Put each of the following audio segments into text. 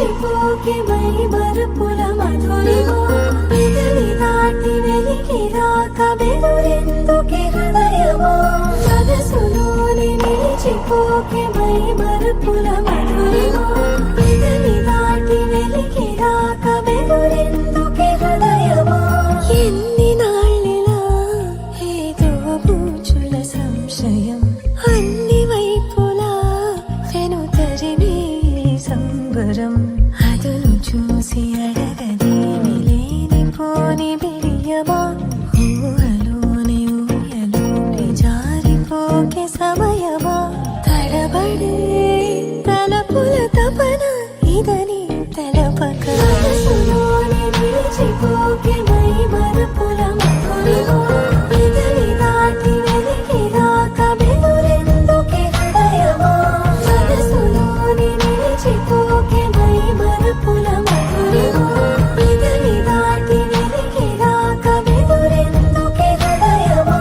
నిలిచిపోకే my Marupula Madhurima పెదవి దాటి వెలికి రాక బెదురెందుకే హృదయమా మనసులోని నిలిచిపోకే మై మరుపుల మధురిమా పెదవి దాటి వెలికి రాక బెదురెందుకే హృదయమా ఎన్ని నాళ్ళిలా ఏదో బూచుల సంశయం అన్ని వైపులా వెను తరిమే సంబరం అదును చూసి అడగదేమి లేనిపోని బిడియమా ఊహలోని ఊయలోని జారిపోకే సమయమా తడబడే తలపుల తపన ఇదని తెలపక మనసులోని నిలిచిపోకే మై మరుపుల మధురిమా పెదవి దాటి వెలికి రాక బెదురెందుకే హృదయమా మనసులోని నిలిచిపోకే మై మరుపుల మధురిమా పెదవి దాటి వెలికి రాక బెదురెందుకే హృదయమా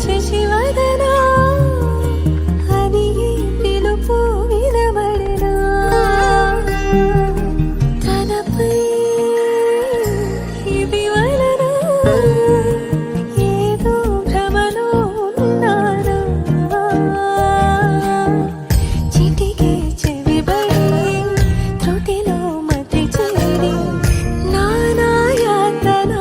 శశివదనా అని పిలుపు వినబడినా తనపై ఇది వలన ఏదో భ్రమలో ఉన్నానా చిటికే చెవిబడి త్రుటిలో మతి చేరి నానాయాతన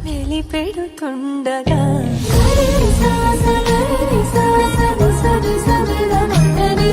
వెలిపెడుతుండగా సరి సా సరి సా సరి సరి సరి